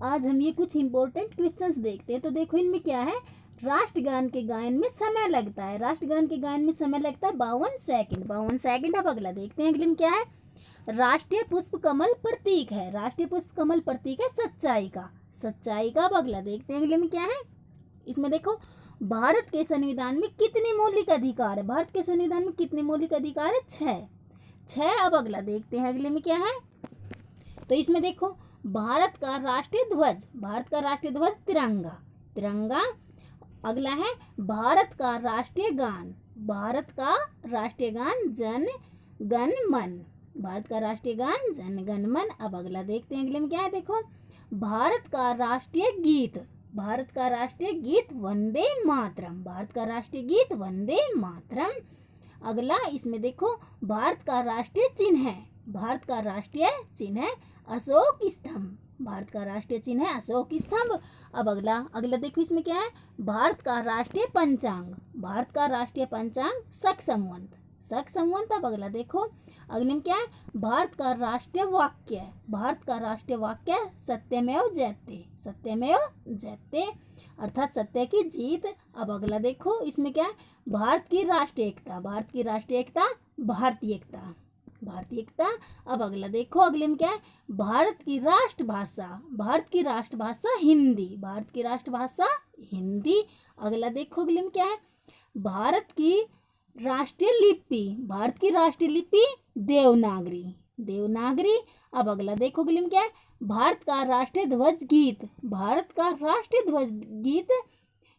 आज हम ये कुछ इम्पोर्टेंट क्वेश्चंस देखते हैं। तो देखो इनमें क्या है, राष्ट्रगान के गायन में समय लगता है, राष्ट्रगान के गायन में समय लगता है 52 सेकंड, 52 सेकंड। अब अगला देखते हैं, अगले में क्या है, राष्ट्रीय पुष्प कमल प्रतीक है, राष्ट्रीय पुष्प कमल प्रतीक है सच्चाई का, सच्चाई का। अब अगला देखते हैं, अगले में क्या है, इसमें देखो भारत के संविधान में कितने मौलिक अधिकार है, भारत के संविधान में कितने मौलिक अधिकार है, 6। अब अगला देखते हैं, अगले में क्या है, तो इसमें देखो भारत का राष्ट्रीय ध्वज, भारत का राष्ट्रीय ध्वज तिरंगा, तिरंगा। अगला है भारत का राष्ट्रीय गान, भारत का राष्ट्रीय गान जन गण मन, भारत का राष्ट्रीय गान जन गण मन। अब अगला देखते हैं, अगले में क्या है, देखो भारत का राष्ट्रीय गीत, भारत का राष्ट्रीय गीत वंदे मातरम, भारत का राष्ट्रीय गीत वंदे मातरम। अगला इसमें देखो भारत का राष्ट्रीय चिन्ह है, भारत का राष्ट्रीय चिन्ह है अशोक स्तंभ, भारत का राष्ट्रीय चिन्ह है अशोक स्तंभ। अब अगला अगला देखो इसमें क्या है, भारत का राष्ट्रीय पंचांग, भारत का राष्ट्रीय पंचांग शक संवत, शक संवत। अब अगला देखो अगले में क्या है, भारत का राष्ट्रीय वाक्य, भारत का राष्ट्रीय वाक्य सत्यमेव जयते, सत्यमेव जयते अर्थात सत्य की जीत। अब अगला देखो इसमें क्या है, भारत की राष्ट्रीय एकता, भारत की राष्ट्रीय एकता भारतीय एकता, भारतीय एकता। अब अगला देखो अगले में क्या है, भारत की राष्ट्रभाषा, भारत की राष्ट्रभाषा हिंदी, भारत की राष्ट्रभाषा हिंदी। अगला देखो अगले में क्या है, भारत की राष्ट्रीय लिपि, भारत की राष्ट्रीय लिपि देवनागरी, देवनागरी। अब अगला देखो अगले में क्या है, भारत का राष्ट्रीय ध्वज गीत, भारत का राष्ट्रीय ध्वज गीत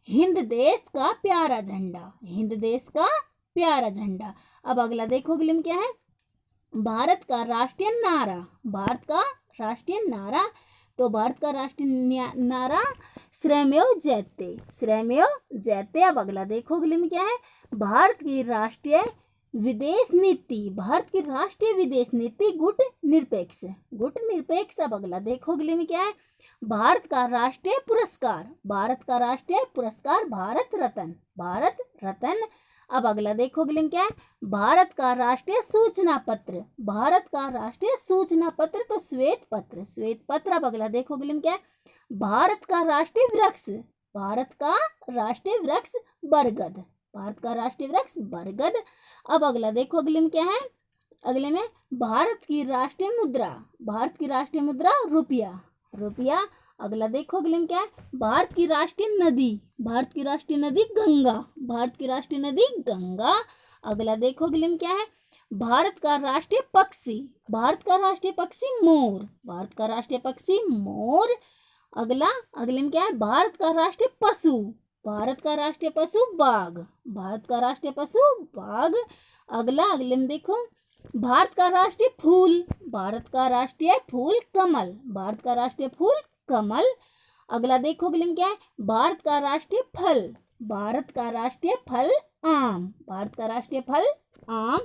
हिंद देश का प्यारा झंडा, हिंद देश का प्यारा झंडा। अब अगला देखो अगले में क्या है, भारत का राष्ट्रीय नारा, भारत का राष्ट्रीय नारा, तो भारत का राष्ट्रीय नारा श्रमेव जयते, श्रमेव जयते। अब अगला देखो अगले में क्या है, भारत की राष्ट्रीय विदेश नीति, भारत की राष्ट्रीय विदेश नीति गुट निरपेक्ष, गुट निरपेक्ष। अब अगला देखो अगले में क्या है, भारत का राष्ट्रीय पुरस्कार, भारत का राष्ट्रीय पुरस्कार भारत रत्न, भारत रत्न। अब अगला देखो अगले में क्या है, भारत का राष्ट्रीय सूचना पत्र, भारत का राष्ट्रीय सूचना पत्र तो श्वेत पत्र, श्वेत पत्र। अब अगला देखो अगले में क्या है, भारत का राष्ट्रीय वृक्ष, भारत का राष्ट्रीय वृक्ष बरगद, भारत का राष्ट्रीय वृक्ष बरगद। अब अगला देखो अगले में क्या है, अगले में भारत की राष्ट्रीय मुद्रा, भारत की राष्ट्रीय मुद्रा रुपया, रुपया। अगला देखो अगले में क्या है, भारत की राष्ट्रीय नदी, भारत की राष्ट्रीय नदी गंगा, भारत की राष्ट्रीय नदी गंगा। अगला देखो अगले में क्या है, भारत का राष्ट्रीय पक्षी, भारत का राष्ट्रीय पक्षी मोर, भारत का राष्ट्रीय पक्षी मोर। अगला अगले में क्या है, भारत का राष्ट्रीय पशु, भारत का राष्ट्रीय पशु बाघ, भारत का राष्ट्रीय पशु बाघ। अगला अगले में देखो भारत का राष्ट्रीय फूल, भारत का राष्ट्रीय फूल कमल, भारत का राष्ट्रीय फूल कमल। अगला देखो अगले में क्या है, भारत का राष्ट्रीय फल, भारत का राष्ट्रीय फल आम, भारत का राष्ट्रीय फल आम।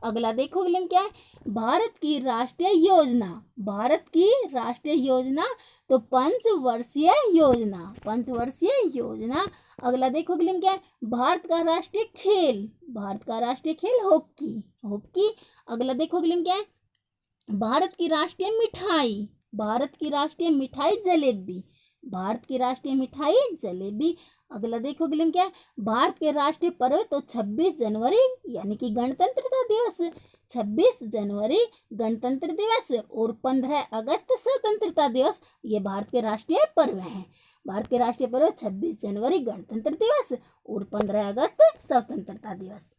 अगला देखो अगले में क्या है, भारत की राष्ट्रीय योजना, भारत की राष्ट्रीय योजना तो पंचवर्षीय योजना, पंचवर्षीय योजना। अगला देखो अगले में क्या है, भारत का राष्ट्रीय खेल, भारत का राष्ट्रीय खेल हॉकी, हॉकी। अगला देखो अगले में क्या है, भारत की राष्ट्रीय मिठाई, भारत की राष्ट्रीय मिठाई जलेबी, भारत की राष्ट्रीय मिठाई जलेबी। अगला देखो अगले में क्या है, भारत के राष्ट्रीय पर्व तो 26 जनवरी यानी कि गणतंत्रता दिवस, 26 जनवरी गणतंत्र दिवस और 15 अगस्त स्वतंत्रता दिवस, ये भारत के राष्ट्रीय पर्व हैं। भारत के राष्ट्रीय पर्व 26 जनवरी गणतंत्र दिवस और 15 अगस्त स्वतंत्रता दिवस।